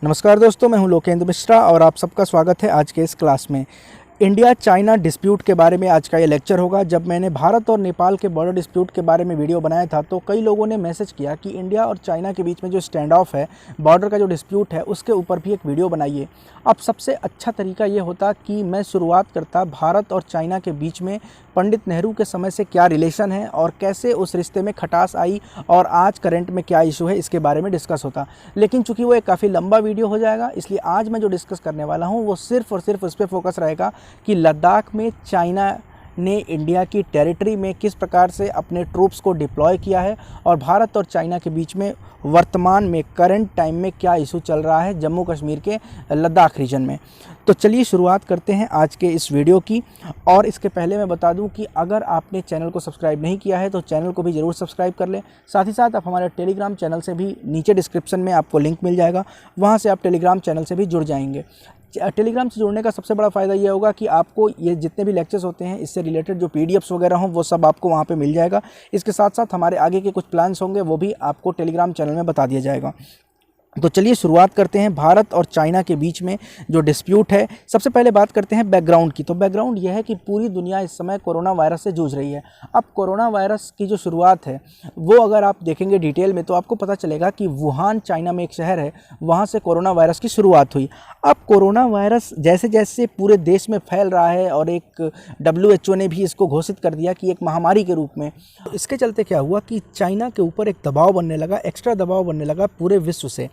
नमस्कार दोस्तों, मैं हूं लोकेंद्र मिश्रा और आप सबका स्वागत है आज के इस क्लास में। इंडिया चाइना डिस्प्यूट के बारे में आज का ये लेक्चर होगा। जब मैंने भारत और नेपाल के बॉर्डर डिस्प्यूट के बारे में वीडियो बनाया था तो कई लोगों ने मैसेज किया कि इंडिया और चाइना के बीच में जो स्टैंड ऑफ है, बॉर्डर का जो डिस्प्यूट है, उसके ऊपर भी एक वीडियो बनाइए। अब सबसे अच्छा तरीका ये होता कि मैं शुरुआत करता भारत और चाइना के बीच में पंडित नेहरू के समय से क्या रिलेशन है और कैसे उस रिश्ते में खटास आई और आज करंट में क्या इशू है, इसके बारे में डिस्कस होता। लेकिन चूंकि वो एक काफ़ी लंबा वीडियो हो जाएगा, इसलिए आज मैं जो डिस्कस करने वाला हूँ वो सिर्फ और सिर्फ उस पर फोकस रहेगा कि लद्दाख में चाइना ने इंडिया की टेरिटरी में किस प्रकार से अपने ट्रूप्स को डिप्लॉय किया है और भारत और चाइना के बीच में वर्तमान में करंट टाइम में क्या इशू चल रहा है जम्मू कश्मीर के लद्दाख रीजन में। तो चलिए शुरुआत करते हैं आज के इस वीडियो की। और इसके पहले मैं बता दूं कि अगर आपने चैनल को सब्सक्राइब नहीं किया है तो चैनल को भी ज़रूर सब्सक्राइब कर लें। साथ ही साथ आप हमारे टेलीग्राम चैनल से भी, नीचे डिस्क्रिप्शन में आपको लिंक मिल जाएगा, वहाँ से आप टेलीग्राम चैनल से भी जुड़ जाएंगे। टेलीग्राम से जुड़ने का सबसे बड़ा फ़ायदा ये होगा कि आपको ये जितने भी लेक्चर्स होते हैं, इससे रिलेटेड जो पीडीएफ्स वगैरह हों वो सब आपको वहाँ पे मिल जाएगा। इसके साथ साथ हमारे आगे के कुछ प्लान्स होंगे वो भी आपको टेलीग्राम चैनल में बता दिया जाएगा। तो चलिए शुरुआत करते हैं भारत और चाइना के बीच में जो डिस्प्यूट है। सबसे पहले बात करते हैं बैकग्राउंड की। तो बैकग्राउंड यह है कि पूरी दुनिया इस समय कोरोना वायरस से जूझ रही है। अब कोरोना वायरस की जो शुरुआत है वो अगर आप देखेंगे डिटेल में तो आपको पता चलेगा कि वुहान चाइना में एक शहर है, वहाँ से कोरोना वायरस की शुरुआत हुई। अब कोरोना वायरस जैसे जैसे पूरे देश में फैल रहा है और एक WHO ने भी इसको घोषित कर दिया कि एक महामारी के रूप में, तो इसके चलते क्या हुआ कि चाइना के ऊपर एक दबाव बनने लगा, एक्स्ट्रा दबाव बनने लगा पूरे विश्व से।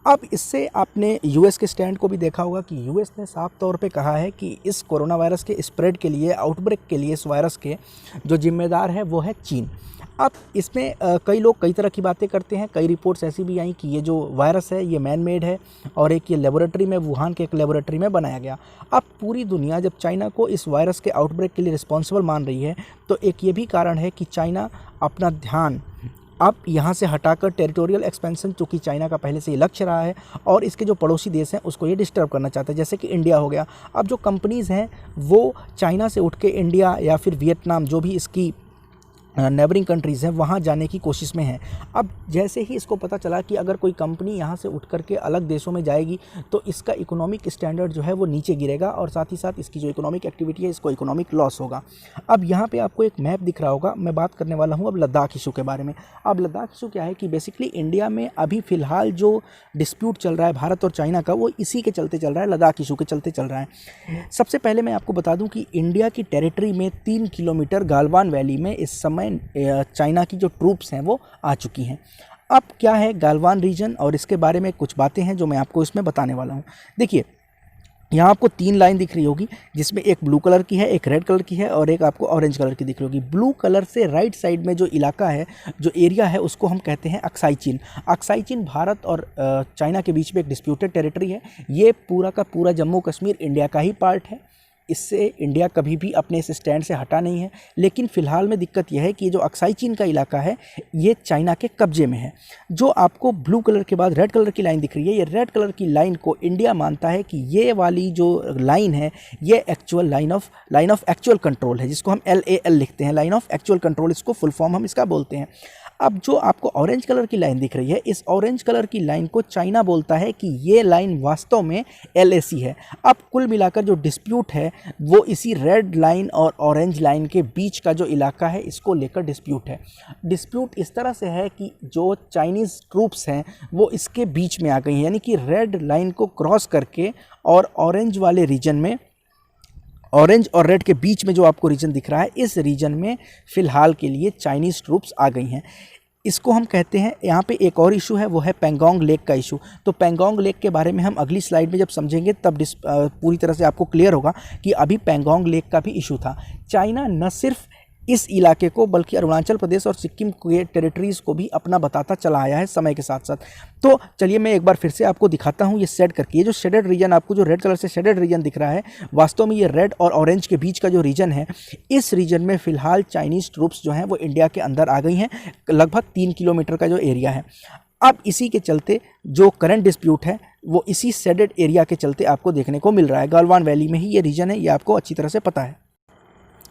अब इससे आपने यूएस के स्टैंड को भी देखा होगा कि यूएस ने साफ तौर पे कहा है कि इस कोरोना वायरस के स्प्रेड के लिए, आउटब्रेक के लिए, इस वायरस के जो जिम्मेदार है वो है चीन। अब इसमें कई लोग कई तरह की बातें करते हैं। कई रिपोर्ट्स ऐसी भी आई कि ये जो वायरस है ये मैन मेड है और एक ये लेबोरेटरी में, वुहान के एक लेबोरेटरी में बनाया गया। अब पूरी दुनिया जब चाइना को इस वायरस के आउटब्रेक के लिए रिस्पॉन्सिबल मान रही है तो एक ये भी कारण है कि चाइना अपना ध्यान अब यहाँ से हटाकर टेरिटोरियल एक्सपेंशन, चूँकि चाइना का पहले से ही लक्ष्य रहा है और इसके जो पड़ोसी देश हैं उसको ये डिस्टर्ब करना चाहते हैं, जैसे कि इंडिया हो गया। अब जो कंपनीज़ हैं वो चाइना से उठ के इंडिया या फिर वियतनाम, जो भी इसकी नेबरिंग कंट्रीज़ हैं, वहाँ जाने की कोशिश में है। अब जैसे ही इसको पता चला कि अगर कोई कंपनी यहाँ से उठ करके अलग देशों में जाएगी तो इसका इकोनॉमिक स्टैंडर्ड जो है वो नीचे गिरेगा और साथ ही साथ इसकी जो इकोनॉमिक एक्टिविटी है, इसको इकोनॉमिक लॉस होगा। अब यहाँ पे आपको एक मैप दिख रहा होगा। मैं बात करने वाला हूँ अब लद्दाख इशू के बारे में। अब लद्दाख इशू क्या है कि बेसिकली इंडिया में अभी फ़िलहाल जो डिस्प्यूट चल रहा है भारत और चाइना का, वो इसी के चलते चल रहा है, लद्दाख इशू के चलते चल रहा है। सबसे पहले मैं आपको बता दूँ कि इंडिया की टेरिटरी में 3 किलोमीटर गालवान वैली में इस समय चाइना की जो ट्रूप्स हैं वो आ चुकी हैं। अब क्या है गालवान रीजन और इसके बारे में कुछ बातें हैं जो मैं आपको इसमें बताने वाला हूँ। देखिए, यहाँ आपको 3 लाइन दिख रही होगी जिसमें एक ब्लू कलर की है, एक रेड कलर की है और एक आपको ऑरेंज कलर की दिख रही होगी। ब्लू कलर से राइट साइड में जो इलाका है, जो एरिया है, उसको हम कहते हैं अक्साई चीन। अक्साई चीन भारत और चाइना के बीच में एक डिस्प्यूटेड टेरिटरी है। ये पूरा का पूरा जम्मू कश्मीर इंडिया का ही पार्ट है। इससे इंडिया कभी भी अपने इस स्टैंड से हटा नहीं है। लेकिन फ़िलहाल में दिक्कत यह है कि जो अक्साई चीन का इलाका है ये चाइना के कब्जे में है। जो आपको ब्लू कलर के बाद रेड कलर की लाइन दिख रही है, ये रेड कलर की लाइन को इंडिया मानता है कि ये वाली जो लाइन है ये actual line of actual control है, जिसको हम LAL लिखते हैं, लाइन ऑफ एक्चुअल कंट्रोल, इसको फुल फॉर्म हम इसका बोलते हैं। अब जो आपको ऑरेंज कलर की लाइन दिख रही है, इस ऑरेंज कलर की लाइन को चाइना बोलता है कि ये लाइन वास्तव में LAC है। अब कुल मिलाकर जो डिस्प्यूट है वो इसी रेड लाइन और ऑरेंज लाइन के बीच का जो इलाका है, इसको लेकर डिस्प्यूट है। डिस्प्यूट इस तरह से है कि जो चाइनीज़ ट्रूप्स हैं वो इसके बीच में आ गई हैं, यानी कि रेड लाइन को क्रॉस करके और ऑरेंज वाले रीजन में, ऑरेंज और रेड के बीच में जो आपको रीजन दिख रहा है, इस रीजन में फ़िलहाल के लिए चाइनीज़ ट्रूप्स आ गई हैं। इसको हम कहते हैं, यहाँ पे एक और इशू है, वो है पेंगोंग लेक का इशू। तो पेंगोंग लेक के बारे में हम अगली स्लाइड में जब समझेंगे तब पूरी तरह से आपको क्लियर होगा कि अभी पेंगोंग लेक का भी इशू था। चाइना न सिर्फ इस इलाके को बल्कि अरुणाचल प्रदेश और सिक्किम के टेरिटरीज़ को भी अपना बताता चला आया है समय के साथ साथ। तो चलिए मैं एक बार फिर से आपको दिखाता हूँ ये शेड करके। ये जो शेडेड रीजन, आपको जो रेड कलर से शेडेड रीजन दिख रहा है, वास्तव में ये रेड और ऑरेंज के बीच का जो रीजन है, इस रीजन में फ़िलहाल चाइनीज़ ट्रूप्स जो हैं वो इंडिया के अंदर आ गई हैं। लगभग 3 किलोमीटर का जो एरिया है। अब इसी के चलते जो करंट डिस्प्यूट है वो इसी शेडेड एरिया के चलते आपको देखने को मिल रहा है। गालवान वैली में ही ये रीजन है, ये आपको अच्छी तरह से पता है।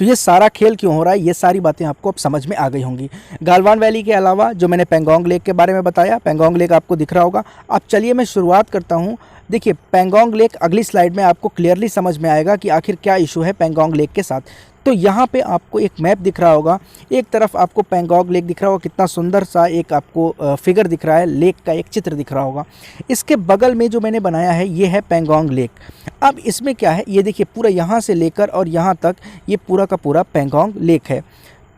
तो ये सारा खेल क्यों हो रहा है, ये सारी बातें आपको अब समझ में आ गई होंगी। गालवान वैली के अलावा जो मैंने पेंगोंग लेक के बारे में बताया, पेंगोंग लेक आपको दिख रहा होगा। अब चलिए मैं शुरुआत करता हूँ। देखिए पेंगोंग लेक अगली स्लाइड में आपको क्लियरली समझ में आएगा कि आखिर क्या इशू है पेंगोंग लेक के साथ। तो यहाँ पे आपको एक मैप दिख रहा होगा, एक तरफ आपको पेंगोंग लेक दिख रहा होगा, कितना सुंदर सा एक आपको फिगर दिख रहा है, लेक का एक चित्र दिख रहा होगा। इसके बगल में जो मैंने बनाया है ये है पेंगोंग लेक। अब इसमें क्या है, ये देखिए पूरा यहाँ से लेकर और यहाँ तक ये पूरा का पूरा पेंगोंग लेक है।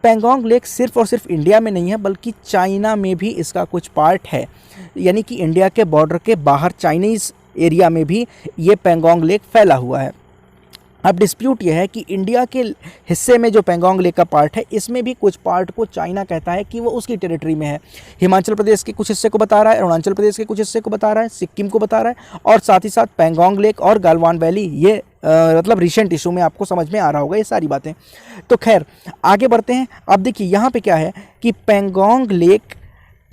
पेंगोंग लेक सिर्फ और सिर्फ इंडिया में नहीं है बल्कि चाइना में भी इसका कुछ पार्ट है, यानी कि इंडिया के बॉर्डर के बाहर चाइनीज़ एरिया में भी ये पेंगोंग लेक फैला हुआ है। अब डिस्प्यूट यह है कि इंडिया के हिस्से में जो पेंगोंग लेक का पार्ट है इसमें भी कुछ पार्ट को चाइना कहता है कि वो उसकी टेरिटरी में है। हिमाचल प्रदेश के कुछ हिस्से को बता रहा है, अरुणाचल प्रदेश के कुछ हिस्से को बता रहा है, सिक्किम को बता रहा है, और साथ ही साथ पेंगोंग लेक और गालवान वैली ये मतलब रिसेंट इशू में आपको समझ में आ रहा होगा ये सारी बातें। तो खैर आगे बढ़ते हैं। अब देखिए यहाँ पे क्या है कि पेंगोंग लेक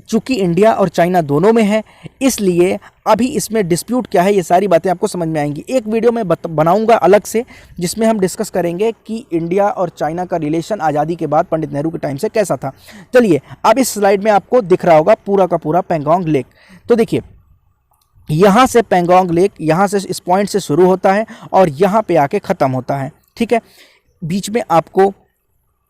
चूँकि इंडिया और चाइना दोनों में है, इसलिए अभी इसमें डिस्प्यूट क्या है ये सारी बातें आपको समझ में आएंगी। एक वीडियो में बनाऊंगा अलग से जिसमें हम डिस्कस करेंगे कि इंडिया और चाइना का रिलेशन आज़ादी के बाद पंडित नेहरू के टाइम से कैसा था। चलिए अब इस स्लाइड में आपको दिख रहा होगा पूरा का पूरा पेंगोंग लेक। तो देखिए यहाँ से पेंगोंग लेक यहाँ से इस पॉइंट से शुरू होता है और यहाँ पे आके ख़त्म होता है, ठीक है। बीच में आपको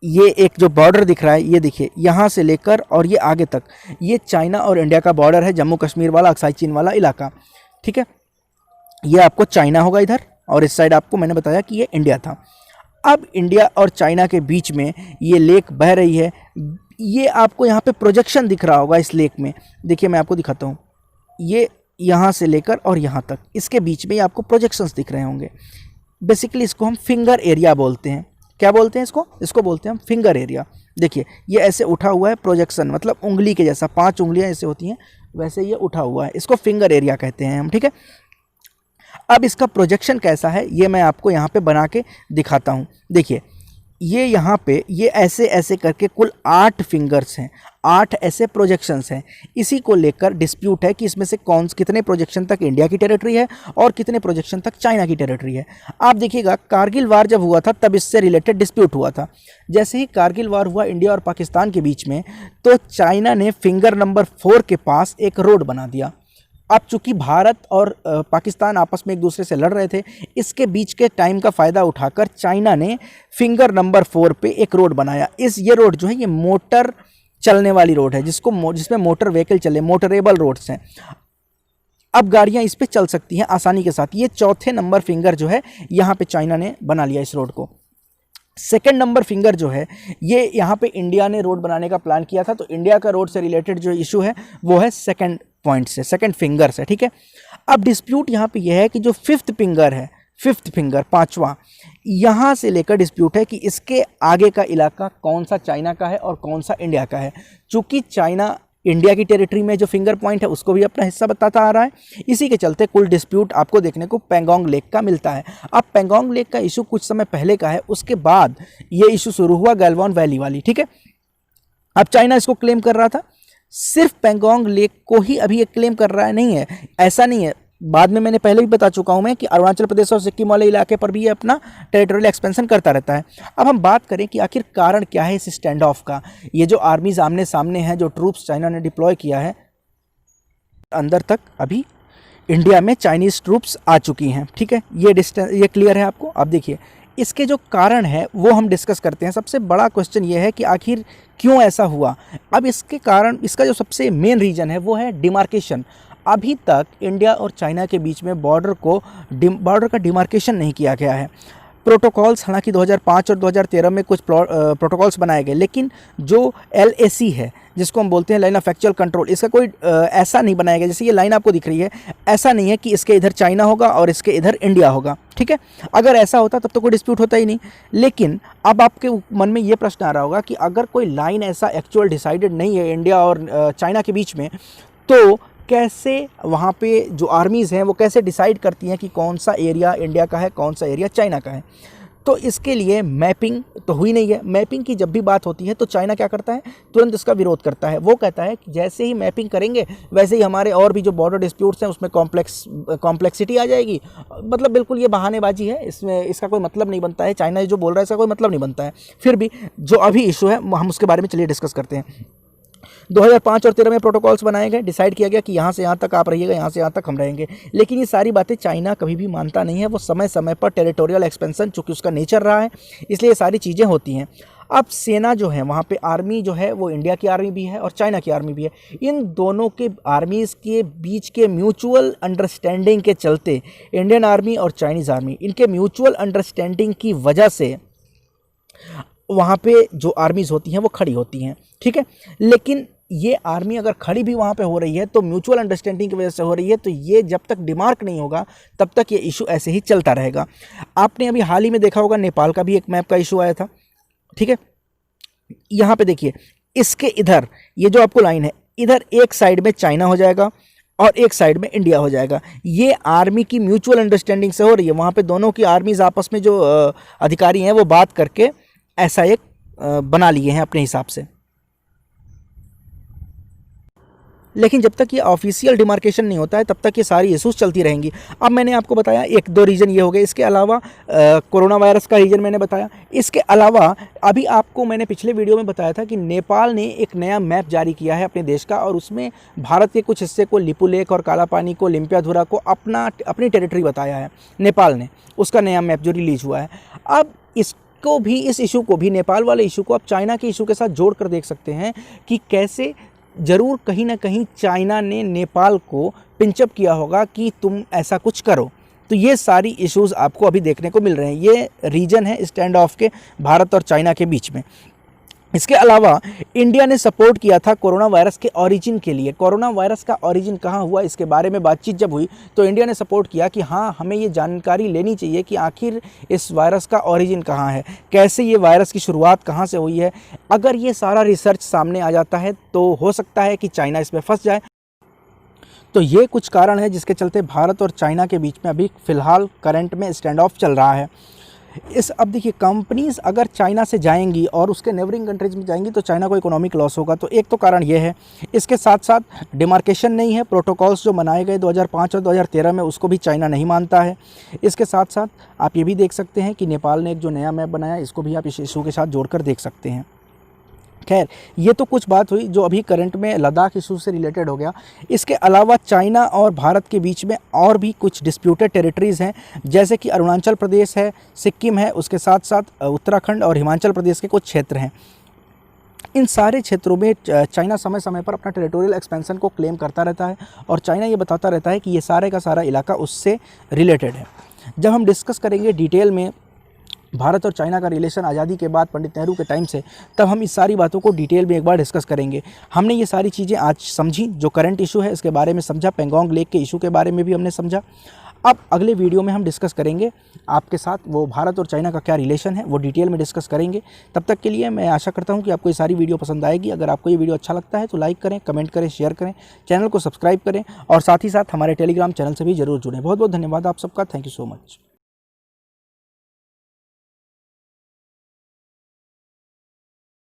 ये एक जो बॉर्डर दिख रहा है, ये देखिए यहाँ से लेकर और ये आगे तक ये चाइना और इंडिया का बॉर्डर है, जम्मू कश्मीर वाला अक्साई चीन वाला इलाका, ठीक है। ये आपको चाइना होगा इधर और इस साइड आपको मैंने बताया कि ये इंडिया था। अब इंडिया और चाइना के बीच में ये लेक बह रही है। ये आपको यहाँ पे प्रोजेक्शन दिख रहा होगा इस लेक में, देखिए मैं आपको दिखाता हूँ। ये यहाँ से लेकर और यहाँ तक इसके बीच में आपको प्रोजेक्शंस दिख रहे होंगे। बेसिकली इसको हम फिंगर एरिया बोलते हैं। क्या बोलते हैं इसको बोलते हैं हम फिंगर एरिया। देखिए ये ऐसे उठा हुआ है, प्रोजेक्शन मतलब उंगली के जैसा, 5 उंगलियां ऐसे होती हैं वैसे ये उठा हुआ है, इसको फिंगर एरिया कहते हैं हम, ठीक है। अब इसका प्रोजेक्शन कैसा है ये मैं आपको यहाँ पे बना के दिखाता हूँ। देखिए ये यहाँ पे ये ऐसे ऐसे करके कुल 8 फिंगर्स हैं, 8 ऐसे प्रोजेक्शंस हैं। इसी को लेकर डिस्प्यूट है कि इसमें से कितने प्रोजेक्शन तक इंडिया की टेरिटरी है और कितने प्रोजेक्शन तक चाइना की टेरिटरी है। आप देखिएगा कारगिल वार जब हुआ था तब इससे रिलेटेड डिस्प्यूट हुआ था। जैसे ही कारगिल वार हुआ इंडिया और पाकिस्तान के बीच में, तो चाइना ने फिंगर नंबर 4 के पास एक रोड बना दिया। अब चूंकि भारत और पाकिस्तान आपस में एक दूसरे से लड़ रहे थे, इसके बीच के टाइम का फ़ायदा उठाकर चाइना ने फिंगर नंबर 4 पे एक रोड बनाया। ये रोड जो है ये मोटर चलने वाली रोड है, जिसमें मोटर व्हीकल चले, मोटरेबल रोड्स हैं। अब गाड़ियां इस पे चल सकती हैं आसानी के साथ। ये चौथे नंबर फिंगर जो है यहाँ पे चाइना ने बना लिया इस रोड को। सेकंड नंबर फिंगर जो है ये यहाँ पे इंडिया ने रोड बनाने का प्लान किया था, तो इंडिया का रोड से रिलेटेड जो इशू है वो है सेकंड पॉइंट से, सेकंड फिंगर से, ठीक है। अब डिस्प्यूट यहाँ पे यह है कि जो फिफ्थ फिंगर 5वां, यहाँ से लेकर डिस्प्यूट है कि इसके आगे का इलाका कौन सा चाइना का है और कौन सा इंडिया का है। चूँकि चाइना इंडिया की टेरिटरी में जो फिंगर पॉइंट है उसको भी अपना हिस्सा बताता आ रहा है, इसी के चलते कुल डिस्प्यूट आपको देखने को पेंगोंग लेक का मिलता है। अब पेंगोंग लेक का इशू कुछ समय पहले का है, उसके बाद ये इशू शुरू हुआ गालवान वैली वाली, ठीक है। अब चाइना इसको क्लेम कर रहा था, सिर्फ पेंगोंग लेक को ही अभी ये क्लेम कर रहा है, नहीं है, ऐसा नहीं है। बाद में मैंने पहले भी बता चुका हूं मैं कि अरुणाचल प्रदेश और सिक्किम वाले इलाके पर भी ये अपना टेरिटोरियल एक्सपेंशन करता रहता है। अब हम बात करें कि आखिर कारण क्या है इस स्टैंड ऑफ का। ये जो आर्मीज आमने सामने है, जो ट्रूप्स चाइना ने डिप्लॉय किया है, अंदर तक अभी इंडिया में चाइनीज़ ट्रूप्स आ चुकी हैं, ठीक है। ये क्लियर है आपको। अब देखिए इसके जो कारण है वो हम डिस्कस करते हैं। सबसे बड़ा क्वेश्चन ये है कि आखिर क्यों ऐसा हुआ। अब इसके कारण, इसका जो सबसे मेन रीज़न है वो है डिमार्केशन। अभी तक इंडिया और चाइना के बीच में बॉर्डर का डिमार्केशन नहीं किया गया है। प्रोटोकॉल्स हालांकि 2005 और 2013 में कुछ प्रोटोकॉल्स बनाए गए, लेकिन जो LAC है, जिसको हम बोलते हैं लाइन ऑफ एक्चुअल कंट्रोल, इसका कोई ऐसा नहीं बनाया गया। जैसे ये लाइन आपको दिख रही है, ऐसा नहीं है कि इसके इधर चाइना होगा और इसके इधर इंडिया होगा, ठीक है। अगर ऐसा होता तब तो कोई डिस्प्यूट होता ही नहीं। लेकिन अब आपके मन में ये प्रश्न आ रहा होगा कि अगर कोई लाइन ऐसा एक्चुअल डिसाइडेड नहीं है इंडिया और चाइना के बीच में, तो कैसे वहाँ पे जो आर्मीज़ हैं वो कैसे डिसाइड करती हैं कि कौन सा एरिया इंडिया का है, कौन सा एरिया चाइना का है। तो इसके लिए मैपिंग तो हुई नहीं है। मैपिंग की जब भी बात होती है तो चाइना क्या करता है, तुरंत इसका विरोध करता है। वो कहता है कि जैसे ही मैपिंग करेंगे वैसे ही हमारे और भी जो बॉर्डर डिस्प्यूट्स हैं उसमें कॉम्प्लेक्सिटी आ जाएगी। मतलब बिल्कुल ये बहानेबाजी है, इसमें इसका कोई मतलब नहीं बनता है। चाइना जो बोल रहा है इसका कोई मतलब नहीं बनता है। फिर भी जो अभी इशू है हम उसके बारे में चलिए डिस्कस करते हैं। 2005 और 13 में प्रोटोकॉल्स बनाए गए, डिसाइड किया गया कि यहाँ से यहाँ तक आप रहिएगा, यहाँ से यहाँ तक हम रहेंगे। लेकिन ये सारी बातें चाइना कभी भी मानता नहीं है। वो समय समय पर टेरिटोरियल एक्सपेंशन, चूँकि उसका नेचर रहा है, इसलिए ये सारी चीज़ें होती हैं। अब सेना जो है वहाँ पे आर्मी जो है वो इंडिया की आर्मी भी है और चाइना की आर्मी भी है। इन दोनों के आर्मीज़ के बीच के म्यूचुअल अंडरस्टैंडिंग के चलते इंडियन आर्मी और चाइनीज़ आर्मी, इनके म्यूचुअल अंडरस्टैंडिंग की वजह से वहाँ पे जो आर्मीज़ होती हैं वो खड़ी होती हैं, ठीक है। लेकिन ये आर्मी अगर खड़ी भी वहाँ पे हो रही है तो म्यूचुअल अंडरस्टैंडिंग की वजह से हो रही है, तो ये जब तक डिमार्क नहीं होगा तब तक ये इशू ऐसे ही चलता रहेगा। आपने अभी हाल ही में देखा होगा नेपाल का भी एक मैप का इशू आया था, ठीक है। यहाँ पे देखिए, इसके इधर ये जो आपको लाइन है, इधर एक साइड में चाइना हो जाएगा और एक साइड में इंडिया हो जाएगा। ये आर्मी की म्यूचुअल अंडरस्टैंडिंग से हो रही है। वहाँ पे दोनों की आर्मीज आपस में जो अधिकारी हैं वो बात करके ऐसा एक बना लिए हैं अपने हिसाब से। लेकिन जब तक ये ऑफिशियल डिमार्केशन नहीं होता है तब तक ये सारी इशूज़ चलती रहेंगी। अब मैंने आपको बताया एक दो रीज़न ये हो गए, इसके अलावा कोरोना वायरस का रीज़न मैंने बताया। इसके अलावा अभी आपको मैंने पिछले वीडियो में बताया था कि नेपाल ने एक नया मैप जारी किया है अपने देश का, और उसमें भारत के कुछ हिस्से को, लिपुलेख और कालापानी को, लिम्पियाधुरा को अपनी टेरिटरी बताया है नेपाल ने। उसका नया मैप जो रिलीज़ हुआ है, अब इस इशू को भी, नेपाल वाले इशू को आप चाइना के इशू के साथ जोड़ कर देख सकते हैं कि कैसे ज़रूर कहीं ना कहीं चाइना ने नेपाल को पिंचअप किया होगा कि तुम ऐसा कुछ करो। तो ये सारी इश्यूज़ आपको अभी देखने को मिल रहे हैं। ये रीजन है स्टैंड ऑफ के भारत और चाइना के बीच में। इसके अलावा इंडिया ने सपोर्ट किया था कोरोना वायरस के ओरिजिन के लिए। कोरोना वायरस का ओरिजिन कहाँ हुआ, इसके बारे में बातचीत जब हुई तो इंडिया ने सपोर्ट किया कि हाँ, हमें ये जानकारी लेनी चाहिए कि आखिर इस वायरस का ओरिजिन कहाँ है, कैसे ये वायरस की शुरुआत कहाँ से हुई है। अगर ये सारा रिसर्च सामने आ जाता है तो हो सकता है कि चाइना इसमें फंस जाए। तो ये कुछ कारण है जिसके चलते भारत और चाइना के बीच में अभी फ़िलहाल करंट में स्टैंड ऑफ चल रहा है। अब देखिए, कंपनीज अगर चाइना से जाएंगी और उसके नेबरिंग कंट्रीज में जाएंगी तो चाइना को इकोनॉमिक लॉस होगा। तो एक तो कारण ये है। इसके साथ साथ डिमार्केशन नहीं है, प्रोटोकॉल्स जो बनाए गए 2005 और 2013 में उसको भी चाइना नहीं मानता है। इसके साथ साथ आप ये भी देख सकते हैं कि नेपाल ने एक जो नया मैप बनाया, इसको भी आप इस इशू के साथ जोड़कर देख सकते हैं। खैर, ये तो कुछ बात हुई जो अभी करंट में लद्दाख इशू से रिलेटेड हो गया। इसके अलावा चाइना और भारत के बीच में और भी कुछ डिस्प्यूटेड टेरिटरीज़ हैं, जैसे कि अरुणाचल प्रदेश है, सिक्किम है, उसके साथ साथ उत्तराखंड और हिमाचल प्रदेश के कुछ क्षेत्र हैं। इन सारे क्षेत्रों में चाइना समय समय पर अपना टेरिटोरियल एक्सपेंशन को क्लेम करता रहता है और चाइना ये बताता रहता है कि ये सारे का सारा इलाका उससे रिलेटेड है। जब हम डिस्कस करेंगे डिटेल में भारत और चाइना का रिलेशन आज़ादी के बाद पंडित नेहरू के टाइम से, तब हम इस सारी बातों को डिटेल में एक बार डिस्कस करेंगे। हमने ये सारी चीज़ें आज समझी, जो करंट इशू है इसके बारे में समझा, पेंगोंग लेक के इशू के बारे में भी हमने समझा। अब अगले वीडियो में हम डिस्कस करेंगे आपके साथ वो भारत और चाइना का क्या रिलेशन है, वो डिटेल में डिस्कस करेंगे। तब तक के लिए मैं आशा करता हूँ कि आपको ये सारी वीडियो पसंद आएगी। अगर आपको ये वीडियो अच्छा लगता है तो लाइक करें, कमेंट करें, शेयर करें, चैनल को सब्सक्राइब करें और साथ ही साथ हमारे टेलीग्राम चैनल से भी जरूर जुड़ें। बहुत बहुत धन्यवाद आप सबका। Thank you so much.